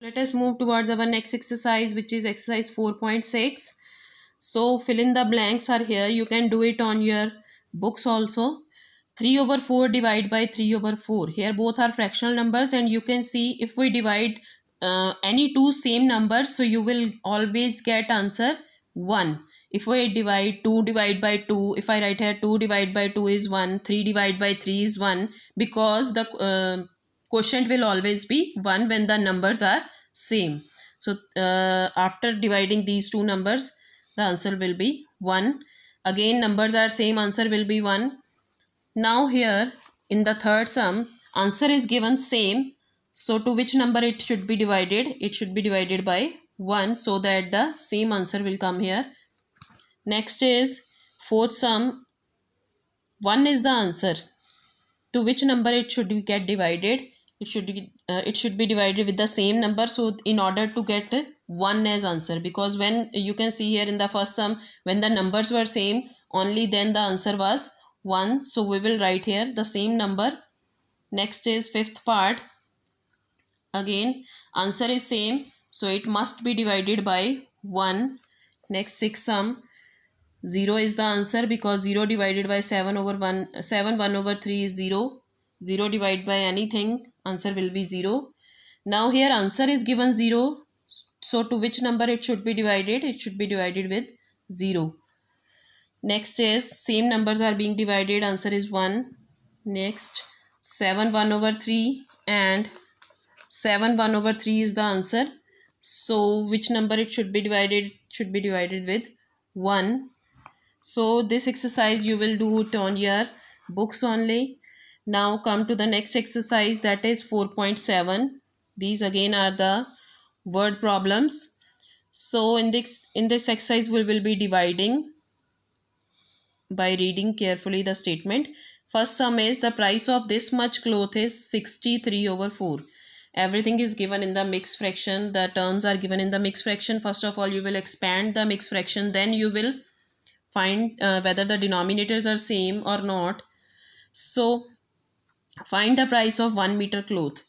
Let us move towards our next exercise, which is exercise 4.6. So fill in the blanks are here. You can do it on your books also. 3 over 4 divide by 3 over 4. Here both are fractional numbers, and you can see if we divide any two same numbers, so you will always get answer 1. If we divide 2 divide by 2, if I write here 2 divide by 2 is 1, 3 divide by 3 is 1, because the quotient will always be 1 when the numbers are same. So after dividing these two numbers, the answer will be 1. Again, numbers are same, answer will be 1. Now here in the third sum, answer is given same. So to which number it should be divided? It should be divided by 1, so that the same answer will come here. Next is fourth sum. 1 is the answer. To which number it should be get divided? It should be divided with the same number. So in order to get 1 as answer, because when you can see here in the first sum, when the numbers were same, only then the answer was 1. So we will write here the same number. Next is fifth part. Again, answer is same, so it must be divided by 1. Next sixth sum. 0 is the answer, because 0 divided by 7 over 1, 7 1 over 3 is 0. 0 divided by anything, answer will be 0. Now here answer is given 0. So to which number it should be divided? It should be divided with 0. Next is same numbers are being divided, answer is 1. Next 7 1 over 3 and 7 1 over 3 is the answer. So which number it should be divided? It should be divided with 1. So this exercise you will do it on your books only. Now come to the next exercise, that is 4.7. These again are the word problems. So in this exercise we will be dividing by reading carefully the statement. First sum is the price of this much cloth is 63 over 4. Everything is given in the mixed fraction. The terms are given in the mixed fraction. First of all, you will expand the mixed fraction. Then you will find whether the denominators are same or not. So find the price of 1 meter cloth.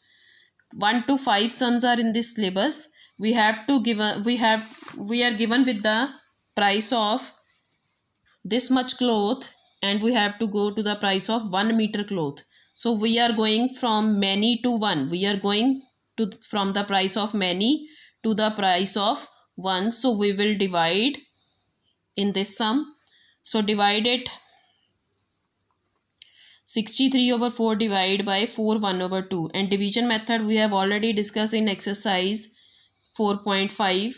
1 to 5 sums are in this syllabus. We are given with the price of this much cloth, and we have to go to the price of 1 meter cloth. So we are going from many to 1. We are going to from the price of many to the price of 1. So we will divide in this sum. So divide it. 63 over 4 divide by 4 1 over 2, and division method we have already discussed in exercise 4.5.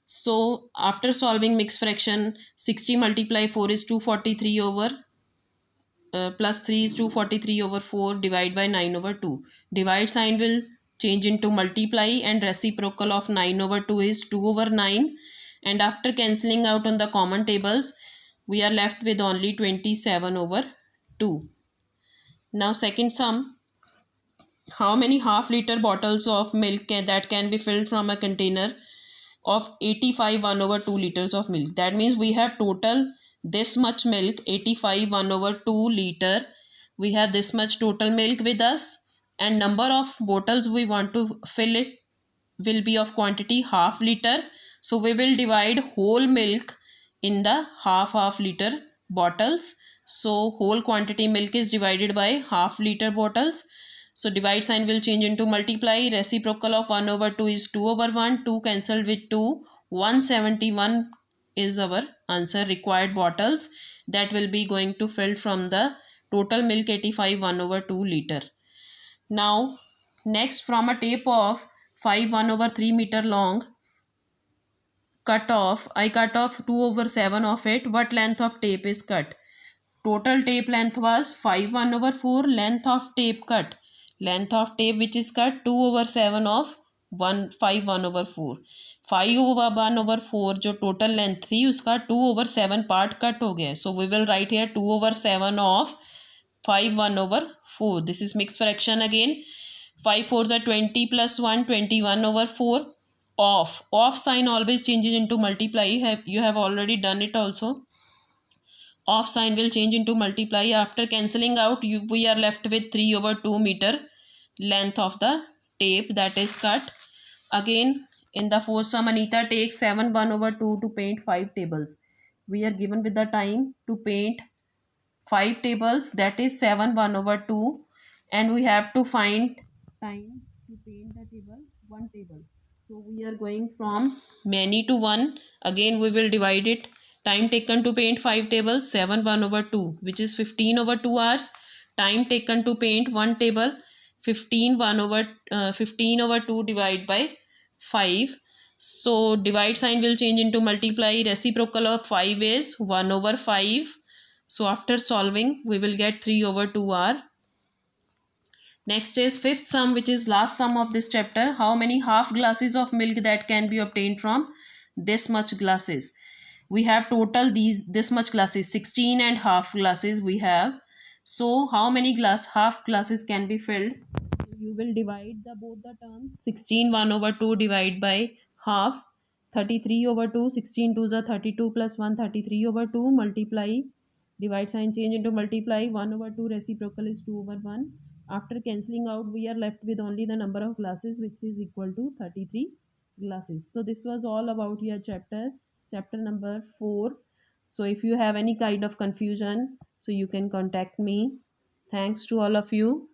So after solving mixed fraction, 60 multiply 4 is 243 over plus 3 is 243 over 4 divide by 9 over 2. Divide sign will change into multiply, and reciprocal of 9 over 2 is 2 over 9. And after cancelling out on the common tables, we are left with only 27 over 2. Now second sum, how many half-liter bottles of milk that can be filled from a container of 85 1 over 2 liters of milk? That means we have total this much milk, 85 1 over 2 liter. We have this much total milk with us, and number of bottles we want to fill it will be of quantity half liter. So we will divide whole milk in the half liter bottles. So whole quantity milk is divided by half liter bottles. So divide sign will change into multiply. Reciprocal of 1 over 2 is 2 over 1. 2 cancelled with 2. 171 is our answer. Required bottles that will be going to fill from the total milk 85 1 over 2 liter. Now next, from a tape of 5 1 over 3 meter long, I cut off 2 over 7 of it. What length of tape is cut? Total tape length was 5 1 over 4. Length of tape cut. Length of tape which is cut 2 over 7 of 5 1 over 4. 5 over 1 over 4 जो total length थी उसका 2 over 7 part cut हो गया. So we will write here 2 over 7 of 5 1 over 4. This is mixed fraction again. 5 4s are 20 plus 1, 21 over 4. Off sign always changes into multiply. You have already done it also. Off sign will change into multiply. After cancelling out, we are left with 3 over 2 meter length of the tape that is cut. Again, in the fourth sum, Anita takes 7 1/2 to paint 5 tables. We are given with the time to paint 5 tables, that is 7 1/2, and we have to find time to paint the table 1 table. So we are going from many to 1. Again we will divide it. Time taken to paint 5 tables, 7 1/2, which is 15/2 hours. Time taken to paint 1 table, 15/2 divided by 5. So divide sign will change into multiply. Reciprocal of 5 is 1/5. So after solving, we will get 3/2 hour. Next is fifth sum, which is last sum of this chapter. How many half glasses of milk that can be obtained from this much glasses? We have total this much glasses, 16 and half glasses we have. So how many half glasses can be filled? You will divide both the terms. 16 1/2 divide by half. 33/2, 16 2s are 32 plus 1, 33/2, multiply. Divide sign change into multiply. 1/2 reciprocal is 2/1. After cancelling out, we are left with only the number of glasses, which is equal to 33 glasses. So this was all about your chapter number 4. So if you have any kind of confusion, so you can contact me. Thanks to all of you.